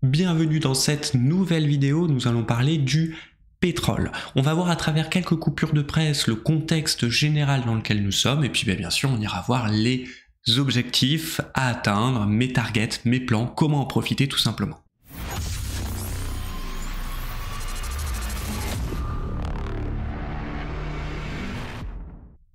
Bienvenue dans cette nouvelle vidéo, nous allons parler du pétrole. On va voir à travers quelques coupures de presse le contexte général dans lequel nous sommes et puis bien sûr on ira voir les objectifs à atteindre, mes targets, mes plans, comment en profiter tout simplement.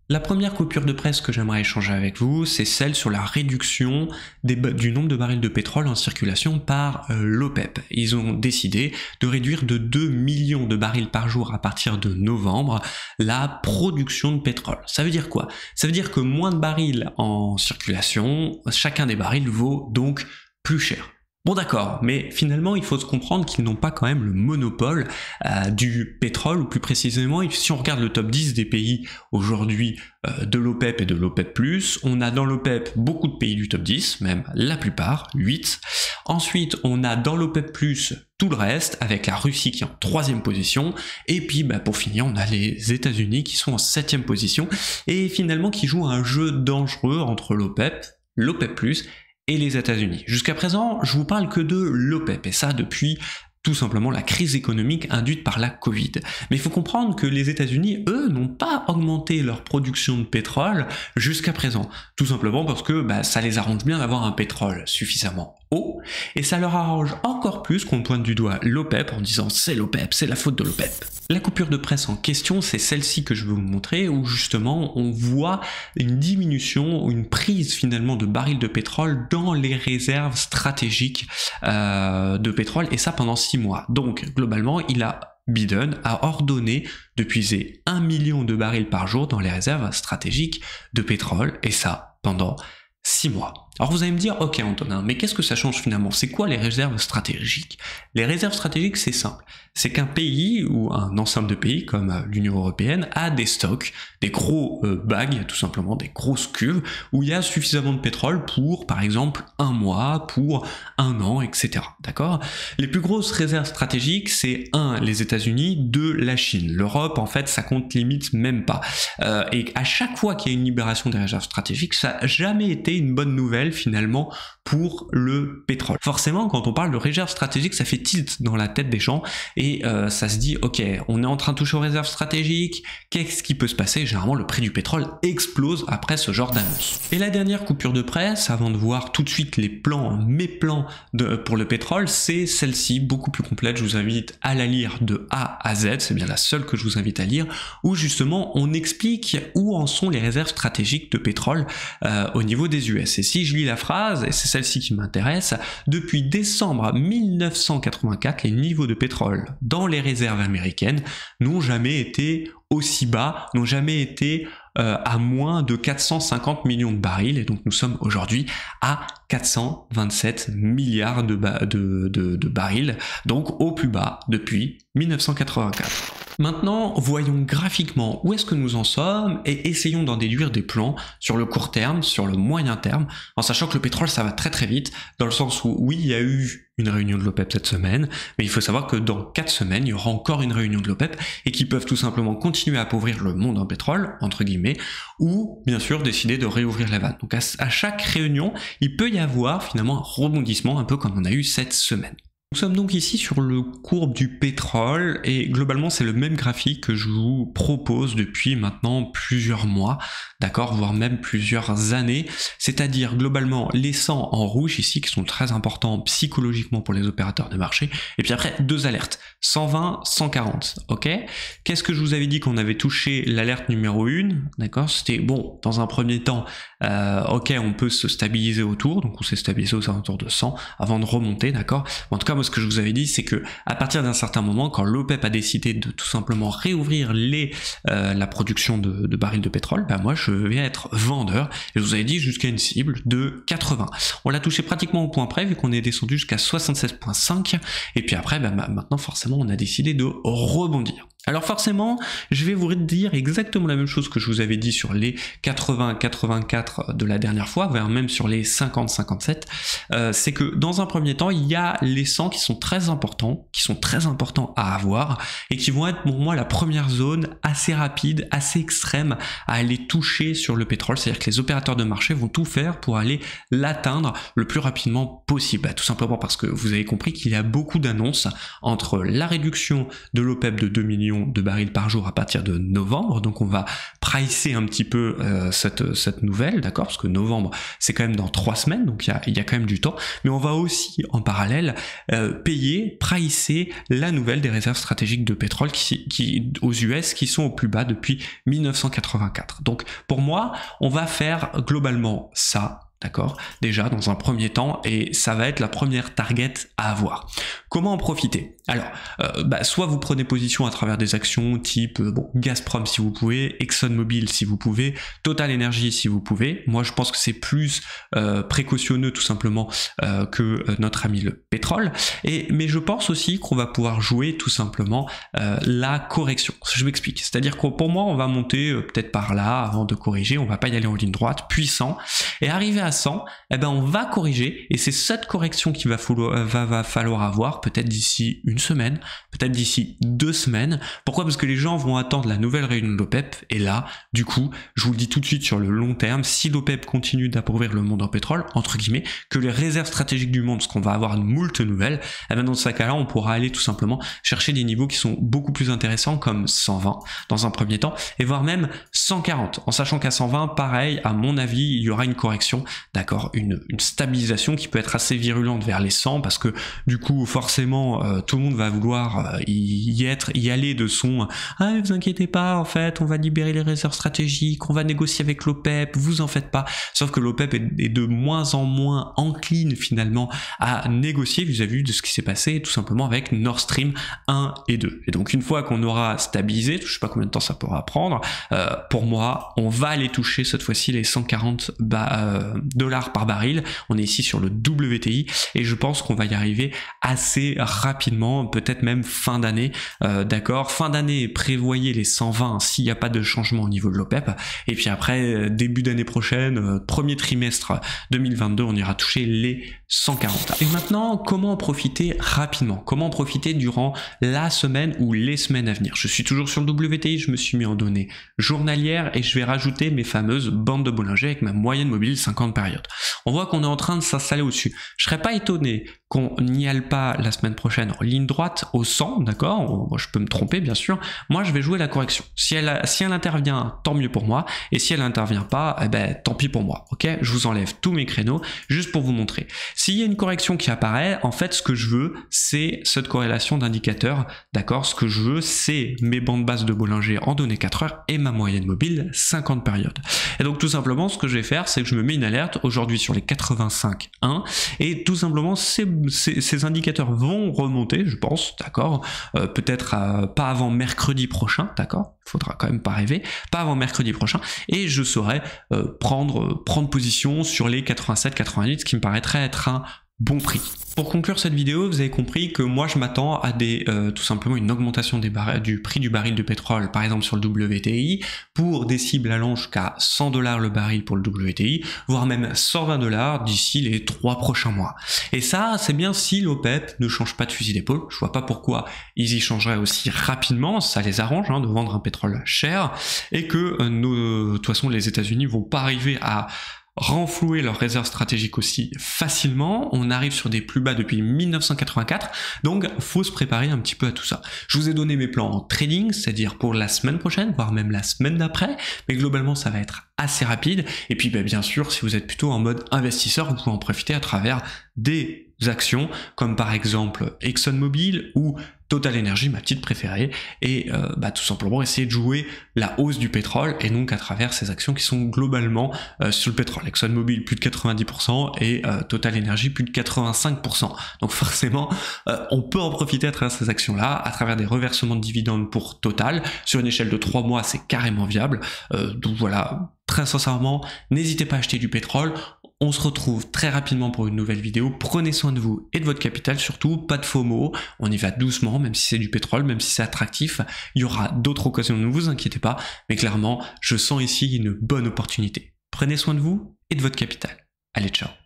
La première coupure de presse que j'aimerais échanger avec vous, c'est celle sur la réduction du nombre de barils de pétrole en circulation par l'OPEP. Ils ont décidé de réduire de 2 millions de barils par jour à partir de novembre la production de pétrole. Ça veut dire quoi? Ça veut dire que moins de barils en circulation, chacun des barils vaut donc plus cher. Bon d'accord, mais finalement il faut se comprendre qu'ils n'ont pas quand même le monopole du pétrole, ou plus précisément, si on regarde le top 10 des pays aujourd'hui de l'OPEP et de l'OPEP+, on a dans l'OPEP beaucoup de pays du top 10, même la plupart, 8. Ensuite on a dans l'OPEP+, tout le reste, avec la Russie qui est en 3e position, et puis pour finir on a les États-Unis qui sont en 7e position, et finalement qui jouent un jeu dangereux entre l'OPEP, l'OPEP+, et les États-Unis. Jusqu'à présent, je vous parle que de l'OPEP, et ça depuis tout simplement la crise économique induite par la Covid. Mais il faut comprendre que les États-Unis, eux, n'ont pas augmenté leur production de pétrole jusqu'à présent. Tout simplement parce que ça les arrange bien d'avoir un pétrole suffisamment haut, et ça leur arrange encore plus qu'on pointe du doigt l'OPEP en disant c'est l'OPEP, c'est la faute de l'OPEP. La coupure de presse en question, c'est celle-ci que je veux vous montrer, où justement on voit une diminution, ou une prise finalement de barils de pétrole dans les réserves stratégiques de pétrole, et ça pendant 6 mois. Donc globalement, Biden a ordonné de puiser 1 million de barils par jour dans les réserves stratégiques de pétrole, et ça pendant 6 mois. Alors vous allez me dire, ok Antonin, mais qu'est-ce que ça change finalement? C'est quoi les réserves stratégiques? Les réserves stratégiques, c'est simple. C'est qu'un pays, ou un ensemble de pays comme l'Union Européenne, a des stocks, des gros bags, tout simplement, des grosses cuves, où il y a suffisamment de pétrole pour, par exemple, 1 mois, pour 1 an, etc. D'accord? Les plus grosses réserves stratégiques, c'est 1, les États-Unis, 2, la Chine. L'Europe, en fait, ça compte limite même pas. Et à chaque fois qu'il y a une libération des réserves stratégiques, ça n'a jamais été une bonne nouvelle, finalement, pour le pétrole. Forcément, quand on parle de réserves stratégiques, ça fait tilt dans la tête des gens, et ça se dit, ok, on est en train de toucher aux réserves stratégiques, qu'est-ce qui peut se passer? Généralement, le prix du pétrole explose après ce genre d'annonce. Et la dernière coupure de presse, avant de voir tout de suite mes plans pour le pétrole, c'est celle-ci, beaucoup plus complète. Je vous invite à la lire de A à Z, c'est bien la seule que je vous invite à lire, où justement on explique où en sont les réserves stratégiques de pétrole au niveau des US. Et si je lis la phrase, et c'est celle-ci qui m'intéresse, depuis décembre 1984, les niveaux de pétrole dans les réserves américaines n'ont jamais été aussi bas, n'ont jamais été à moins de 450 millions de barils, et donc nous sommes aujourd'hui à 427 milliards de barils, donc au plus bas depuis 1984. Maintenant, voyons graphiquement où est-ce que nous en sommes et essayons d'en déduire des plans sur le court terme, sur le moyen terme, en sachant que le pétrole ça va très très vite, dans le sens où oui, il y a eu une réunion de l'OPEP cette semaine, mais il faut savoir que dans 4 semaines, il y aura encore une réunion de l'OPEP, et qui peuvent tout simplement continuer à appauvrir le monde en pétrole, entre guillemets, ou bien sûr décider de réouvrir la vanne. Donc à chaque réunion, il peut y avoir finalement un rebondissement, un peu comme on a eu cette semaine. Nous sommes donc ici sur le courbe du pétrole, et globalement c'est le même graphique que je vous propose depuis maintenant plusieurs mois, d'accord, voire même plusieurs années, c'est-à-dire globalement les 100 en rouge ici qui sont très importants psychologiquement pour les opérateurs de marché, et puis après 2 alertes, 120, 140, ok? Qu'est-ce que je vous avais dit qu'on avait touché l'alerte numéro 1, d'accord? C'était bon, dans un premier temps, ok, on peut se stabiliser autour, donc on s'est stabilisé aux alentours de 100 avant de remonter, d'accord? En tout cas, ce que je vous avais dit, c'est que à partir d'un certain moment, quand l'OPEP a décidé de tout simplement réouvrir la production de barils de pétrole, moi je vais être vendeur, et je vous avais dit jusqu'à une cible de 80. On l'a touché pratiquement au point près, vu qu'on est descendu jusqu'à 76,5, et puis après, maintenant forcément on a décidé de rebondir. Alors forcément, je vais vous dire exactement la même chose que je vous avais dit sur les 80-84 de la dernière fois, voire même sur les 50-57, c'est que dans un premier temps, il y a les 100 qui sont très importants à avoir, et qui vont être pour moi la première zone assez rapide, assez extrême à aller toucher sur le pétrole, c'est-à-dire que les opérateurs de marché vont tout faire pour aller l'atteindre le plus rapidement possible, tout simplement parce que vous avez compris qu'il y a beaucoup d'annonces entre la réduction de l'OPEP de 2 millions de barils par jour à partir de novembre, donc on va pricer un petit peu cette nouvelle, d'accord, parce que novembre c'est quand même dans 3 semaines, donc il y a quand même du temps, mais on va aussi en parallèle pricer la nouvelle des réserves stratégiques de pétrole qui aux US qui sont au plus bas depuis 1984. Donc pour moi, on va faire globalement ça. D'accord, déjà dans un premier temps, et ça va être la première target à avoir. Comment en profiter? Alors, soit vous prenez position à travers des actions type Gazprom si vous pouvez, ExxonMobil si vous pouvez, Total Energy si vous pouvez. Moi je pense que c'est plus précautionneux tout simplement que notre ami le pétrole. Mais je pense aussi qu'on va pouvoir jouer tout simplement la correction. Je m'explique. C'est-à-dire que pour moi on va monter peut-être par là avant de corriger, on va pas y aller en ligne droite, puissant, et arriver à 100, on va corriger, et c'est cette correction qu'il va falloir avoir peut-être d'ici une semaine, peut-être d'ici 2 semaines. Pourquoi? Parce que les gens vont attendre la nouvelle réunion de l'OPEP, et là, du coup, je vous le dis tout de suite sur le long terme, si l'OPEP continue d'appauvrir le monde en pétrole, entre guillemets, que les réserves stratégiques du monde, parce qu'on va avoir moult nouvelles, dans ce cas-là, on pourra aller tout simplement chercher des niveaux qui sont beaucoup plus intéressants, comme 120 dans un premier temps, et voire même 140, en sachant qu'à 120, pareil, à mon avis, il y aura une correction, d'accord, une stabilisation qui peut être assez virulente vers les 100, parce que du coup forcément tout le monde va vouloir y aller de son ah vous inquiétez pas, en fait on va libérer les réserves stratégiques, on va négocier avec l'OPEP, vous en faites pas. Sauf que l'OPEP est de moins en moins encline finalement à négocier vis-à-vis de ce qui s'est passé tout simplement avec Nord Stream 1 et 2. Et donc une fois qu'on aura stabilisé, je sais pas combien de temps ça pourra prendre, pour moi on va aller toucher cette fois-ci les 140 dollars par baril. On est ici sur le WTI, et je pense qu'on va y arriver assez rapidement, peut-être même fin d'année, d'accord, fin d'année prévoyez les 120 s'il n'y a pas de changement au niveau de l'OPEP, et puis après début d'année prochaine, premier trimestre 2022, on ira toucher les 140. Et maintenant, comment en profiter rapidement? Comment en profiter durant la semaine ou les semaines à venir? Je suis toujours sur le WTI, je me suis mis en données journalières, et je vais rajouter mes fameuses bandes de Bollinger avec ma moyenne mobile 50 périodes. On voit qu'on est en train de s'installer au-dessus. Je serais pas étonné qu'on n'y aille pas la semaine prochaine en ligne droite au 100, d'accord? Moi, je peux me tromper, bien sûr. Moi, je vais jouer la correction. Si elle intervient, tant mieux pour moi. Et si elle n'intervient pas, tant pis pour moi, ok? Je vous enlève tous mes créneaux, juste pour vous montrer. S'il y a une correction qui apparaît, en fait, ce que je veux, c'est cette corrélation d'indicateurs, d'accord? Ce que je veux, c'est mes bandes basses de Bollinger en données 4 heures et ma moyenne mobile 50 périodes. Et donc, tout simplement, ce que je vais faire, c'est que je me mets une alerte aujourd'hui sur les 85,1, et tout simplement, ces indicateurs vont remonter, je pense, d'accord, peut-être pas avant mercredi prochain, d'accord, il faudra quand même pas rêver, pas avant mercredi prochain, et je saurai prendre position sur les 87-88, ce qui me paraîtrait être un bon prix. Pour conclure cette vidéo, vous avez compris que moi je m'attends à tout simplement une augmentation du prix du baril de pétrole, par exemple sur le WTI, pour des cibles allant jusqu'à 100 $ le baril pour le WTI, voire même 120 $ d'ici les 3 prochains mois. Et ça, c'est bien si l'OPEP ne change pas de fusil d'épaule. Je vois pas pourquoi ils y changeraient aussi rapidement, ça les arrange de vendre un pétrole cher, et que de toute façon les États-Unis vont pas arriver à renflouer leurs réserves stratégiques aussi facilement. On arrive sur des plus bas depuis 1984, donc faut se préparer un petit peu à tout ça. Je vous ai donné mes plans en trading, c'est-à-dire pour la semaine prochaine, voire même la semaine d'après, mais globalement ça va être assez rapide. Et puis bien sûr, si vous êtes plutôt en mode investisseur, vous pouvez en profiter à travers des actions comme par exemple ExxonMobil ou Total Energy, ma petite préférée, et tout simplement essayer de jouer la hausse du pétrole, et donc à travers ces actions qui sont globalement sur le pétrole. ExxonMobil plus de 90% et Total Energy plus de 85%. Donc forcément, on peut en profiter à travers ces actions-là, à travers des reversements de dividendes pour Total. Sur une échelle de 3 mois, c'est carrément viable. Donc voilà, très sincèrement, n'hésitez pas à acheter du pétrole. On se retrouve très rapidement pour une nouvelle vidéo. Prenez soin de vous et de votre capital, surtout pas de FOMO. On y va doucement, même si c'est du pétrole, même si c'est attractif. Il y aura d'autres occasions, ne vous inquiétez pas. Mais clairement, je sens ici une bonne opportunité. Prenez soin de vous et de votre capital. Allez, ciao.